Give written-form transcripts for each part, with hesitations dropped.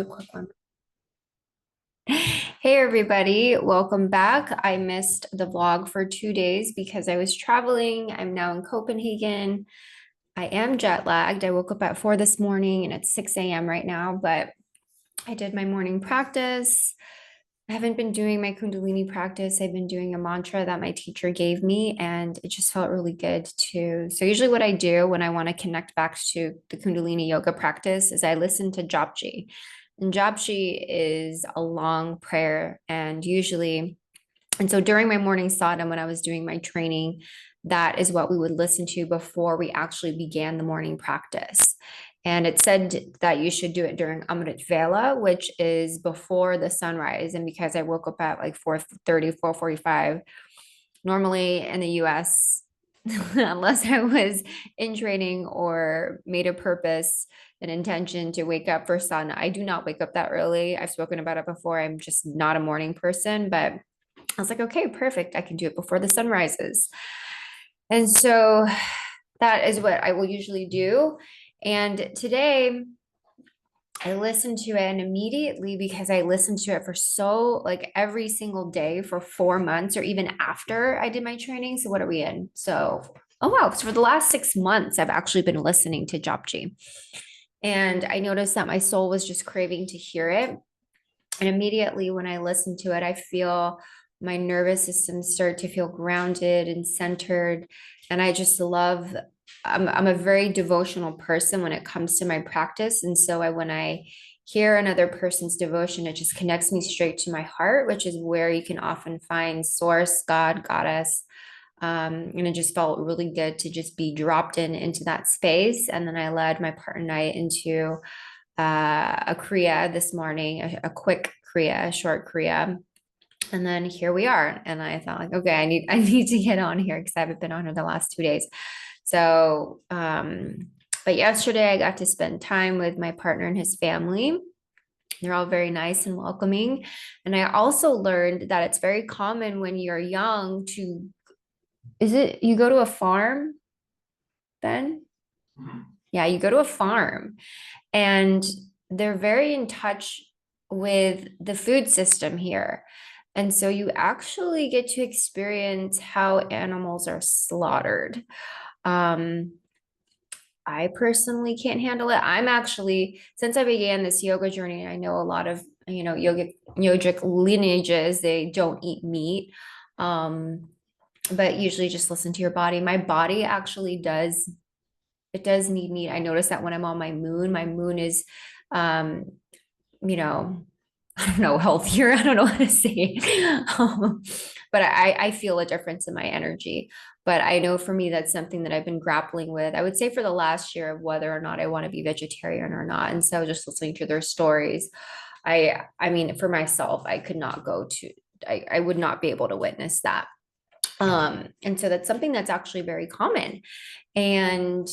A quick one. Hey everybody, welcome back. I missed the vlog for 2 days because I was traveling. I'm now in Copenhagen. I am jet lagged. I woke up at 4 this morning and it's 6 a.m. right now, but I did my morning practice. I haven't been doing my Kundalini practice. I've been doing a mantra that my teacher gave me, and it just felt really good to. So, usually, what I do when I want to connect back to the Kundalini yoga practice is I listen to Japji. And Japji is a long prayer, and usually, and so during my morning sadhana, when I was doing my training, that is what we would listen to before we actually began the morning practice. And it said that you should do it during Amrit Vela, which is before the sunrise. And because I woke up at like 4:30, 4:45, normally in the US, unless I was in training or made a purpose, an intention to wake up for sun, I do not wake up that early. I've spoken about it before. I'm just not a morning person, but I was like, okay, perfect. I can do it before the sun rises. And so that is what I will usually do. And today I listened to it, and immediately, because I listened to it for so like every single day for 4 months, or even after I did my training. So what are we in? So, oh wow. So for the last 6 months, I've actually been listening to Japji. And I noticed that my soul was just craving to hear it. And immediately when I listen to it, I feel my nervous system start to feel grounded and centered. And I just love, I'm a very devotional person when it comes to my practice. And so when I hear another person's devotion, it just connects me straight to my heart, which is where you can often find source, God, goddess. And it just felt really good to just be dropped into that space. And then I led my partner and I into a Kriya this morning, a quick Kriya, a short Kriya. And then here we are. And I thought like, okay, I need to get on here because I haven't been on here the last 2 days. So, but yesterday I got to spend time with my partner and his family. They're all very nice and welcoming. And I also learned that it's very common when you're young to, is it you go to a farm, Ben? Yeah, you go to a farm and they're very in touch with the food system here. And so you actually get to experience how animals are slaughtered. Um, I personally can't handle it. I'm actually, since I began this yoga journey, I know a lot of, yogic lineages, they don't eat meat. Um, but usually just listen to your body. My body actually does, it does need meat. I notice that when I'm on my moon is, um, you know, I don't know, healthier. I don't know how to say it. But I feel a difference in my energy. But I know for me, that's something that I've been grappling with, I would say for the last year, of whether or not I want to be vegetarian or not. And so just listening to their stories, I mean, for myself, I could not go to, I would not be able to witness that. And so that's something that's actually very common. And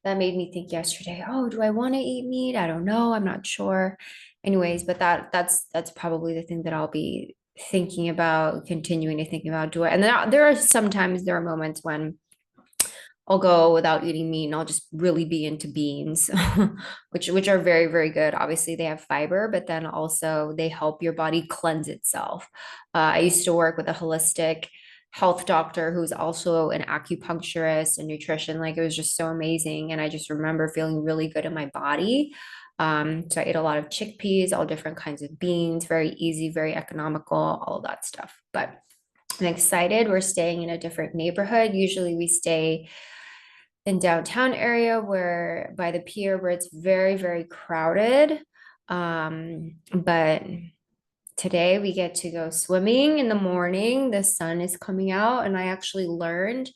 that made me think yesterday, oh, do I want to eat meat? I don't know. I'm not sure. Anyways, but that's probably the thing that I'll be thinking about, continuing to think about. Do I? And there are sometimes there are moments when I'll go without eating meat and I'll just really be into beans, which are very, very good. Obviously, they have fiber, but then also they help your body cleanse itself. I used to work with a holistic health doctor who's also an acupuncturist and nutrition. Like it was just so amazing. And I just remember feeling really good in my body. So I ate a lot of chickpeas, all different kinds of beans, very easy, very economical, all of that stuff. But I'm excited. We're staying in a different neighborhood. Usually we stay in downtown area where by the pier where it's very, very crowded. But today we get to go swimming in the morning. The sun is coming out, and I actually learned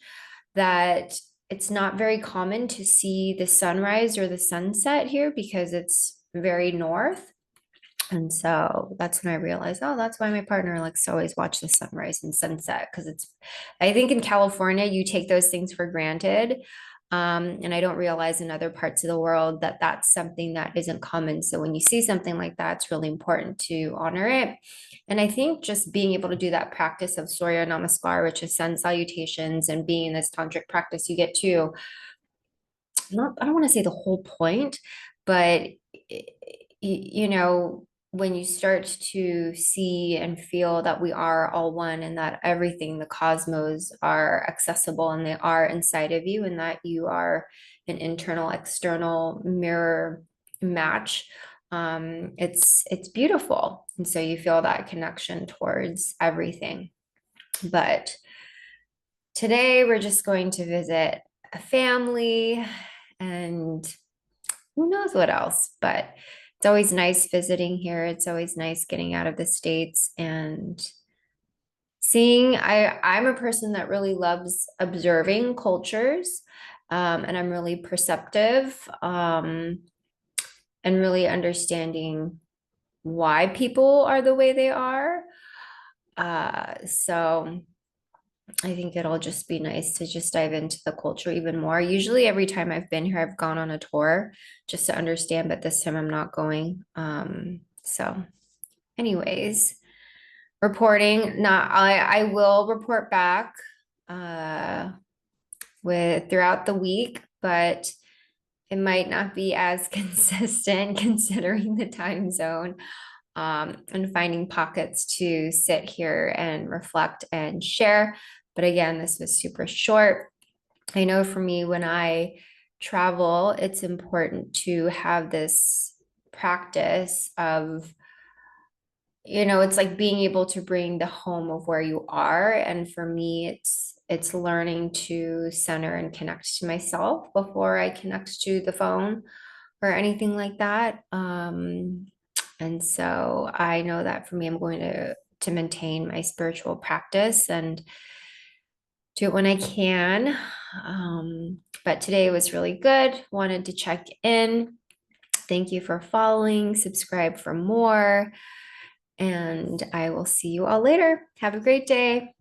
that it's not very common to see the sunrise or the sunset here because it's very north. And so that's when I realized, oh, that's why my partner likes to always watch the sunrise and sunset because I think in California, you take those things for granted. And I don't realize in other parts of the world that that's something that isn't common. So when you see something like that, it's really important to honor it. And I think just being able to do that practice of Surya Namaskar, which is sun salutations, and being in this tantric practice, you get to, not, I don't want to say the whole point, but you know, when you start to see and feel that we are all one and that everything, the cosmos are accessible and they are inside of you and that you are an internal, external mirror match, it's beautiful. And so you feel that connection towards everything. But today we're just going to visit a family and who knows what else, but it's always nice visiting here. It's always nice getting out of the States and seeing. I'm a person that really loves observing cultures, and I'm really perceptive, and really understanding why people are the way they are. So I think it'll just be nice to just dive into the culture even more. Usually, every time I've been here, I've gone on a tour just to understand, but this time I'm not going. So, anyways, reporting. Not I will report back with throughout the week, but it might not be as consistent considering the time zone. And finding pockets to sit here and reflect and share. But again, this was super short. I know for me, when I travel, it's important to have this practice of, it's like being able to bring the home of where you are. And for me, it's learning to center and connect to myself before I connect to the phone or anything like that. And so I know that for me, I'm going to maintain my spiritual practice and do it when I can. But today was really good. Wanted to check in. Thank you for following. Subscribe for more. And I will see you all later. Have a great day.